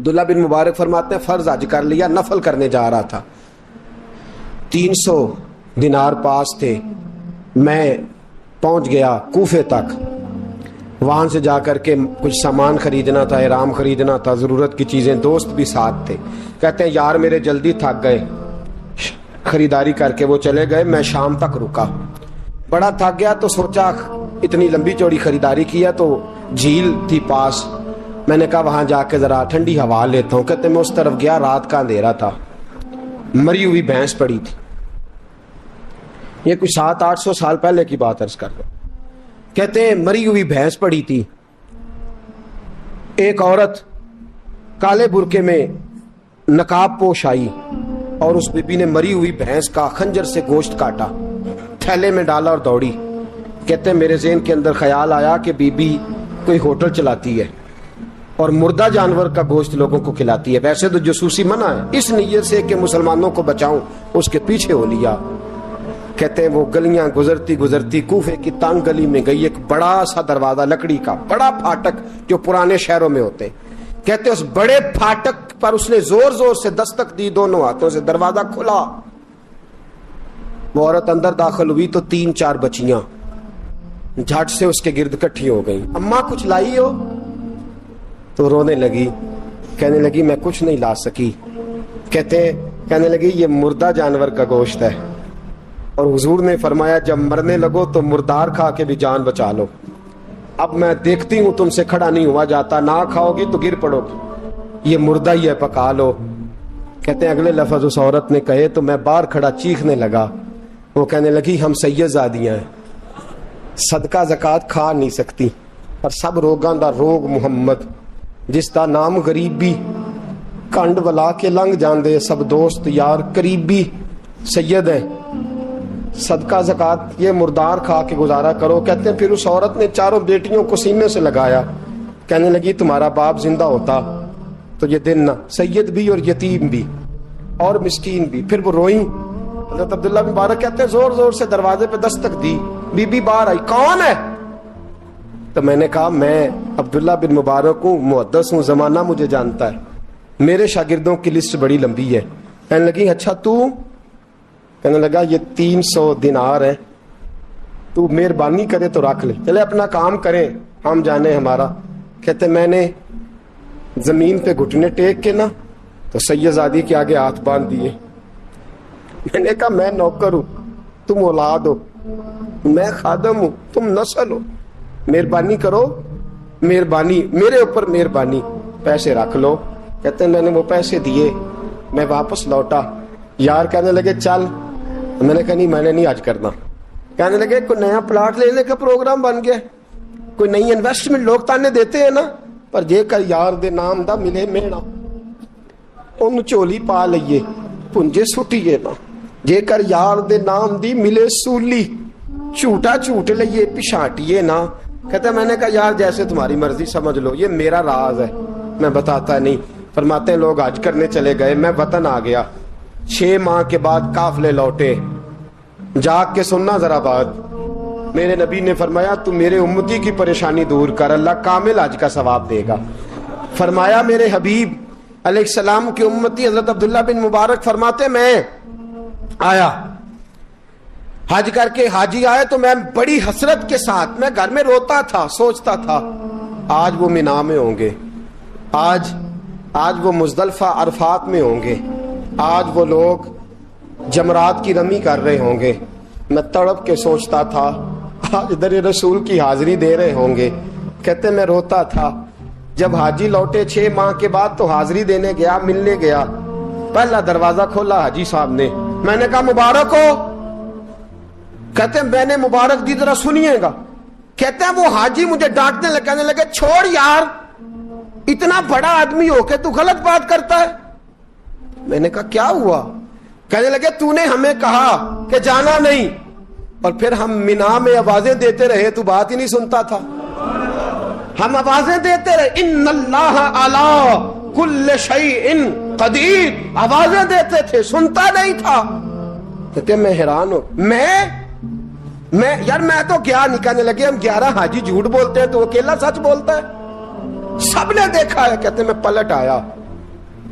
عبداللہ بن مبارک فرماتے ہیں فرض حج کر لیا، نفل کرنے جا رہا تھا، 300 دینار پاس تھے، میں پہنچ گیا کوفے تک، وہاں سے جا کر کے کچھ سامان خریدنا تھا، احرام خریدنا تھا، ضرورت کی چیزیں، دوست بھی ساتھ تھے، کہتے ہیں یار میرے جلدی تھک گئے، خریداری کر کے وہ چلے گئے، میں شام تک رکا، بڑا تھک گیا تو سوچا اتنی لمبی چوڑی خریداری کیا تو جھیل تھی پاس، میں نے کہا وہاں جا کے ذرا ٹھنڈی ہوا لیتا ہوں، کہتے میں اس طرف گیا، رات کا اندھیرا تھا، مری ہوئی بھینس پڑی تھی، یہ کچھ 700-800 سال پہلے کی بات عرض کر رہا ہوں، کہتے ہیں مری ہوئی بھینس پڑی تھی، ایک عورت کالے برقعے میں نقاب پوش آئی اور اس بی بی نے مری ہوئی بھینس کا خنجر سے گوشت کاٹا، تھیلے میں ڈالا اور دوڑی، کہتے ہیں میرے ذہن کے اندر خیال آیا کہ بی بی کوئی ہوٹل چلاتی ہے اور مردہ جانور کا گوشت لوگوں کو کھلاتی ہے، ویسے تو جاسوسی منع ہے، اس نیت سے کہ مسلمانوں کو بچاؤں اس کے پیچھے ہو لیا۔ کہتے ہیں وہ گلیاں گزرتی گزرتی کوفے کی تنگ گلی میں گئی، ایک بڑا سا دروازہ لکڑی کا، بڑا پھاٹک جو پرانے شہروں میں ہوتے، کہتے اس بڑے پھاٹک پر اس نے زور زور سے دستک دی، دونوں ہاتھوں سے دروازہ کھلا، وہ عورت اندر داخل ہوئی تو 3-4 بچیاں جھٹ سے اس کے گرد اکٹھی ہو گئیں، اماں کچھ لائی ہو؟ تو رونے لگی، کہنے لگی میں کچھ نہیں لا سکی، کہنے لگی یہ مردہ جانور کا گوشت ہے، اور حضور نے فرمایا جب مرنے لگو تو مردار کھا کے بھی جان بچا لو، اب میں دیکھتی ہوں تم سے کھڑا نہیں ہوا جاتا، نہ کھاؤ گی تو گر پڑو گی، یہ مردہ ہی ہے پکا لو۔ کہتے ہیں اگلے لفظ اس عورت نے کہے تو میں باہر کھڑا چیخنے لگا، وہ کہنے لگی ہم سید زادیاں ہیں، صدقہ زکات کھا نہیں سکتی، پر سب روگاں دا روگ محمد، جس دا نام غریبی، کنڈ ولا کے لنگ جاندے، سب دوست یار قریبی سید ہیں، صدقہ زکات یہ مردار کھا کے گزارا کرو۔ کہتے ہیں پھر اس عورت نے 4 بیٹیوں کو سینے سے لگایا، کہنے لگی تمہارا باپ زندہ ہوتا تو یہ دن نہ، سید بھی اور یتیم بھی اور مسکین بھی۔ پھر وہ روئیں، حضرت عبداللہ بن مبارک کہتے ہیں زور زور سے دروازے پہ دستک دی، بی بی باہر آئی، کون ہے؟ تو میں نے کہا میں عبداللہ بن مبارک ہوں، محدث ہوں، زمانہ مجھے جانتا ہے، میرے شاگردوں کی لسٹ بڑی لمبی ہے۔ کہنے لگی اچھا تو؟ کہنے لگا یہ 300 دینار ہے، تو مہربانی کرے تو رکھ لے، چلے اپنا کام کریں ہم جانے ہمارا۔ کہتے میں نے زمین پہ گھٹنے ٹیک کے نا تو سید زادی کے آگے ہاتھ باندھ دیے، میں نے کہا میں نوکر ہوں، تم اولاد ہو، میں خادم ہوں، تم نسل ہو، مہربانی کرو، مہربانی میرے اوپر مہربانی، پیسے رکھ لو۔ کہتے ہیں میں نے وہ پیسے دیے، میں واپس لوٹا، یار کہنے لگے چل، میں نے کہا نہیں میں نے نہیں آج کرنا، کہنے لگے کوئی نیا پلاٹ لینے کا پروگرام بن گیا، کوئی نئی انویسٹمنٹ، لوگ تانے دیتے ہیں نا، پر جے کر یار دے نام دا ملے مینا، ان چولی پا لئیے پنجے سٹیے نا، جے کر یار دے نام دی ملے سولی، چھوٹا چھوٹ لئیے پشانٹیے نا۔ کہتا ہے میں نے کہا یار جیسے تمہاری مرضی سمجھ لو، یہ میرا راز ہے، میں بتاتا نہیں۔ فرماتے ہیں لوگ حج کرنے چلے گئے، میں وطن آ گیا، 6 ماہ کے بعد قافلے لوٹے، جاگ کے سننا ذرا بات، میرے نبی نے فرمایا تو میرے امتی کی پریشانی دور کر، اللہ کامل حج کا ثواب دے گا۔ فرمایا میرے حبیب علیہ السلام کی امتی حضرت عبداللہ بن مبارک فرماتے میں آیا حج کر کے، حاجی آئے تو میں بڑی حسرت کے ساتھ، میں گھر میں روتا تھا، سوچتا تھا آج وہ مینا میں ہوں گے، آج وہ مزدلفہ عرفات میں ہوں گے، آج وہ لوگ جمرات کی رمی کر رہے ہوں گے، میں تڑپ کے سوچتا تھا آج در رسول کی حاضری دے رہے ہوں گے۔ کہتے میں روتا تھا، جب حاجی لوٹے 6 ماہ کے بعد تو حاضری دینے گیا، ملنے گیا، پہلا دروازہ کھولا حاجی صاحب نے، میں نے کہا مبارک ہو؟ کہتے ہیں میں نے مبارک دی ذرا سنیے گا۔ کہتے ہیں وہ حاجی مجھے ڈانٹنے لگے، کہنے لگے چھوڑ یار، اتنا بڑا آدمی ہو کے تو غلط بات کرتا ہے۔ میں نے کہا کیا ہوا؟ کہنے لگے تو نے ہمیں کہا کہ جانا نہیں، اور پھر ہم مینا میں آوازیں دیتے رہے، تو بات ہی نہیں سنتا تھا، ہم آوازیں دیتے رہے، ان اللہ علی کل شیء قدیر، آوازیں دیتے تھے، سنتا نہیں تھا۔ کہتے میں حیران ہوں، یار میں تو کیا نہیں۔ کہنے لگے ہم 11 حاجی جھوٹ بولتے ہیں تو اکیلا سچ بولتا ہے، سب نے دیکھا ہے۔ کہتے میں پلٹ آیا،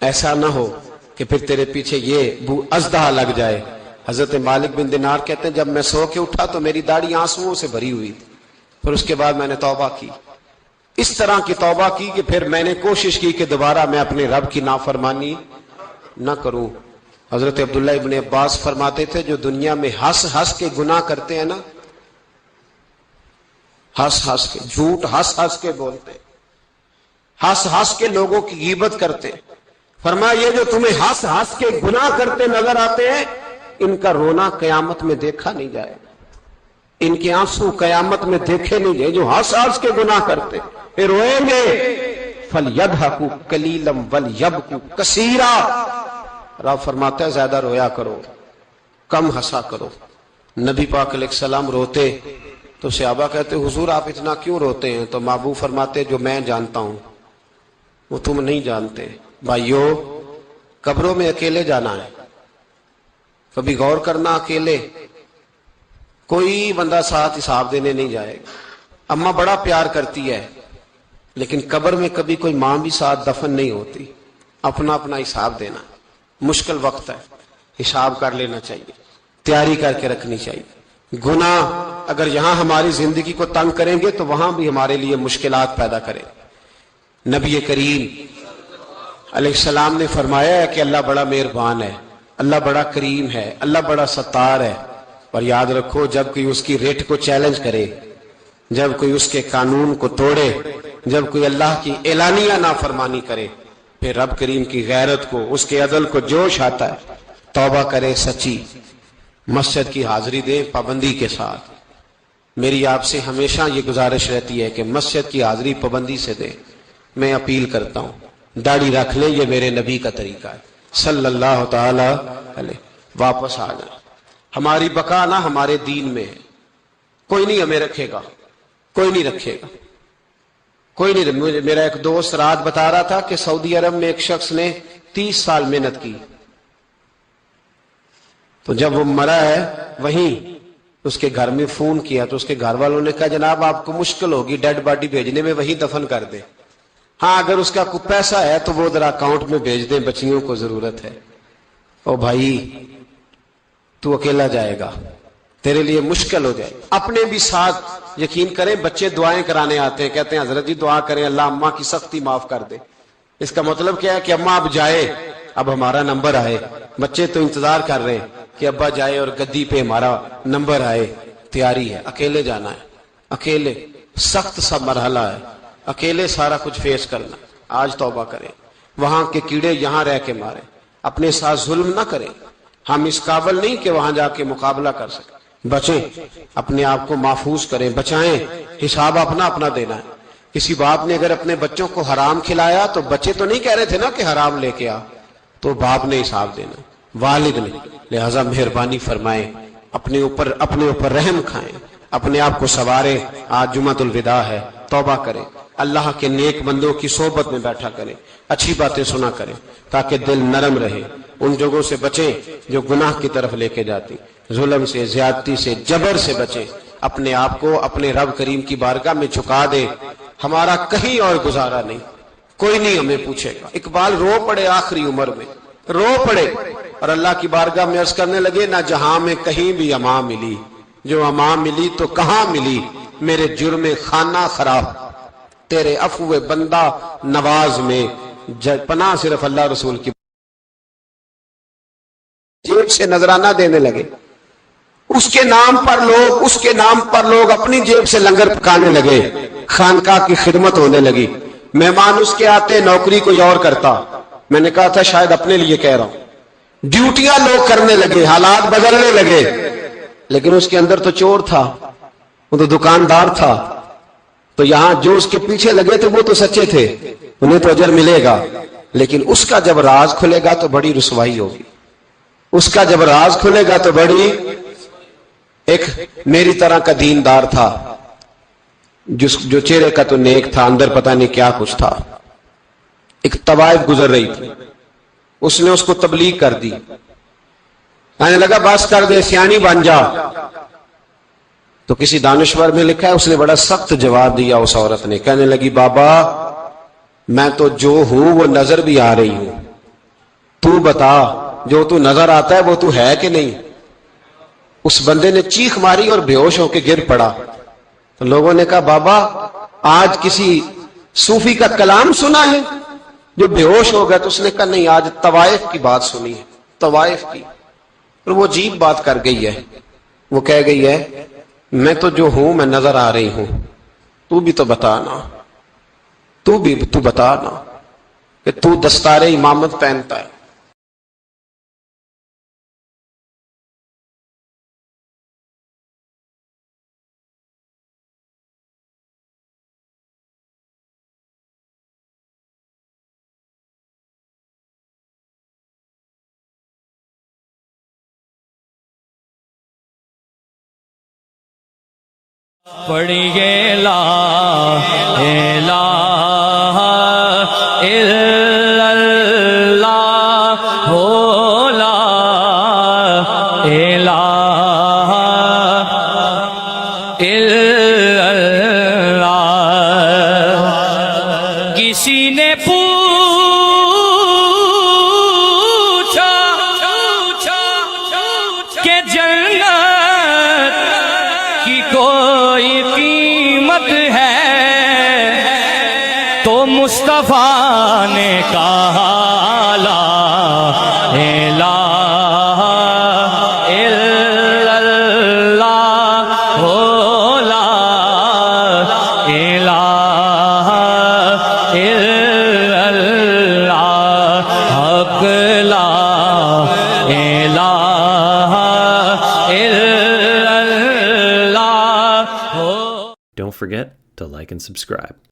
ایسا نہ ہو کہ پھر تیرے پیچھے یہ بو ازدہ لگ جائے۔ حضرت مالک بن دینار کہتے ہیں جب میں سو کے اٹھا تو میری داڑھی آنسوؤں سے بھری ہوئی تھی، پھر اس کے بعد میں نے توبہ کی، اس طرح کی توبہ کی کہ پھر میں نے کوشش کی کہ دوبارہ میں اپنے رب کی نافرمانی نہ کروں۔ حضرت عبداللہ ابن عباس فرماتے تھے جو دنیا میں ہنس ہنس کے گناہ کرتے ہیں نا، ہنس ہنس کے جھوٹ ہنس ہنس کے بولتے، ہنس ہنس کے لوگوں کی غیبت کرتے، فرمایا یہ جو تمہیں ہنس ہنس کے گناہ کرتے نظر آتے ہیں ان کا رونا قیامت میں دیکھا نہیں جائے گا، ان کے آنسو قیامت میں دیکھے نہیں جائے۔ جو ہنس ہنس کے گناہ کرتے پھر روئیں گے، فَلْيَضْحَكُوا قَلِيلًا وَلْيَبْكُوا كَثِيرًا۔ رب فرماتا ہے زیادہ رویا کرو، کم ہنسا کرو۔ نبی پاک علیہ السلام روتے تو صحابہ کہتے حضور آپ اتنا کیوں روتے ہیں؟ تو محبوب فرماتے جو میں جانتا ہوں وہ تم نہیں جانتے۔ بھائیو، قبروں میں اکیلے جانا ہے، کبھی غور کرنا، اکیلے کوئی بندہ ساتھ حساب دینے نہیں جائے گا۔ اماں بڑا پیار کرتی ہے لیکن قبر میں کبھی کوئی ماں بھی ساتھ دفن نہیں ہوتی، اپنا اپنا حساب دینا مشکل وقت ہے، حساب کر لینا چاہیے، تیاری کر کے رکھنی چاہیے۔ گناہ اگر یہاں ہماری زندگی کو تنگ کریں گے تو وہاں بھی ہمارے لیے مشکلات پیدا کریں۔ نبی کریم علیہ السلام نے فرمایا ہے کہ اللہ بڑا مہربان ہے، اللہ بڑا کریم ہے، اللہ بڑا ستار ہے، اور یاد رکھو جب کوئی اس کی ریٹ کو چیلنج کرے، جب کوئی اس کے قانون کو توڑے، جب کوئی اللہ کی اعلانیہ نافرمانی کرے، پھر رب کریم کی غیرت کو، اس کے عدل کو جوش آتا ہے، توبہ کرے سچی، مسجد کی حاضری دے پابندی کے ساتھ۔ میری آپ سے ہمیشہ یہ گزارش رہتی ہے کہ مسجد کی حاضری پابندی سے دیں۔ میں اپیل کرتا ہوں داڑھی رکھ لیں، یہ میرے نبی کا طریقہ ہے صلی اللہ تعالی علیہ۔ واپس آ جائیں، ہماری بقا نہ ہمارے دین میں ہے، کوئی نہیں ہمیں رکھے گا، کوئی نہیں رکھے گا، کوئی نہیں۔ میرا ایک دوست رات بتا رہا تھا کہ سعودی عرب میں ایک شخص نے 30 سال محنت کی، تو جب وہ مرا ہے وہیں اس کے گھر میں فون کیا تو اس کے گھر والوں نے کہا جناب آپ کو مشکل ہوگی ڈیڈ باڈی بھیجنے میں، وہیں دفن کر دیں، ہاں اگر اس کا کوئی پیسہ ہے تو وہ ذرا اکاؤنٹ میں بھیج دیں، بچیوں کو ضرورت ہے۔ او بھائی تو اکیلا جائے گا، تیرے لیے مشکل ہو جائے۔ اپنے بھی ساتھ یقین کریں، بچے دعائیں کرانے آتے ہیں، کہتے ہیں حضرت جی دعا کریں اللہ اماں کی سختی معاف کر دے۔ اس کا مطلب کیا ہے کہ اماں اب جائے، اب ہمارا نمبر آئے۔ بچے تو انتظار کر رہے ہیں کہ ابا جائے اور گدی پہ ہمارا نمبر آئے۔ تیاری ہے، اکیلے جانا ہے، اکیلے سخت سا مرحلہ ہے، اکیلے سارا کچھ فیس کرنا۔ آج توبہ کریں، وہاں کے کیڑے یہاں رہ کے مارے، اپنے ساتھ ظلم نہ کریں۔ ہم اس قابل نہیں کہ وہاں جا کے مقابلہ کر سکیں۔ بچیں، اپنے آپ کو محفوظ کریں، بچائیں، حساب اپنا اپنا دینا ہے۔ کسی باپ نے اگر اپنے بچوں کو حرام کھلایا تو بچے تو نہیں کہہ رہے تھے نا کہ حرام لے کے آ، تو باپ نے حساب دینا، والد نے۔ لہذا مہربانی فرمائیں، اپنے اوپر رحم کھائیں، اپنے آپ کو سنواریں۔ آج جمعۃ الوداع ہے، توبہ کریں، اللہ کے نیک بندوں کی صحبت میں بیٹھا کریں، اچھی باتیں سنا کریں تاکہ دل نرم رہے۔ ان جگہوں سے بچیں جو گناہ کی طرف لے کے جاتی، ظلم سے، زیادتی سے، جبر سے بچیں۔ اپنے آپ کو اپنے رب کریم کی بارگاہ میں جھکا دے۔ ہمارا کہیں اور گزارا نہیں، کوئی نہیں ہمیں پوچھے گا۔ اقبال رو پڑے آخری عمر میں، رو پڑے اور اللہ کی بارگاہ میں عرض کرنے لگے نہ جہاں میں کہیں بھی امان ملی، جو امان ملی تو کہاں ملی، میرے جرم خانہ خراب، تیرے عفو بندہ نواز میں پناہ صرف اللہ رسول کی۔ جیب سے نذرانہ دینے لگے، اس کے نام پر لوگ اپنی جیب سے لنگر پکانے لگے، خانقاہ کی خدمت ہونے لگی، مہمان اس کے آتے، نوکری کوئی اور کرتا۔ میں نے کہا تھا شاید اپنے لیے کہہ رہا ہوں، ڈیوٹیاں لوگ کرنے لگے، حالات بدلنے لگے، لیکن اس کے اندر تو چور تھا، وہ تو دکاندار تھا، تو یہاں جو اس کے پیچھے لگے تھے وہ تو سچے تھے، انہیں تو اجر ملے گا، لیکن اس کا جب راز کھلے گا تو بڑی رسوائی ہوگی، اس کا جب راز کھلے گا تو بڑی۔ ایک میری طرح کا دیندار تھا جو چہرے کا تو نیک تھا، اندر پتہ نہیں کیا کچھ تھا۔ ایک طوائف گزر رہی تھی، اس نے اس کو تبلیغ کر دی، کہنے لگا بس کر دے، سیانی بن جا۔ تو کسی دانشور میں لکھا ہے اس نے بڑا سخت جواب دیا اس عورت نے، کہنے لگی بابا میں تو جو ہوں وہ نظر بھی آ رہی ہوں، تو بتا جو تو نظر آتا ہے وہ تو ہے کہ نہیں؟ اس بندے نے چیخ ماری اور بے ہوش ہو کے گر پڑا. تو لوگوں نے کہا بابا آج کسی صوفی کا کلام سنا ہے جو بے ہوش ہو گیا؟ تو اس نے کہا نہیں، آج طوائف کی بات سنی ہے، طوائف کی. اور وہ عجیب بات کر گئی ہے، وہ کہہ گئی ہے میں تو جو ہوں میں نظر آ رہی ہوں، تو بھی تو بتا نا، تو بتا نا کہ تو دستار امامت پہنتا ہے. پڑھیے لا الہ الا اللہ ہو، لا الہ الا اللہ. کسی نے پوچھا کہ جنت کی کوئی قیمت ہے، تو مصطفیٰ نے کہا لا الہ الا اللہ ہو، لا الہ الا اللہ حق، لا الہ الا اللہ ہو. Don't forget to like and subscribe.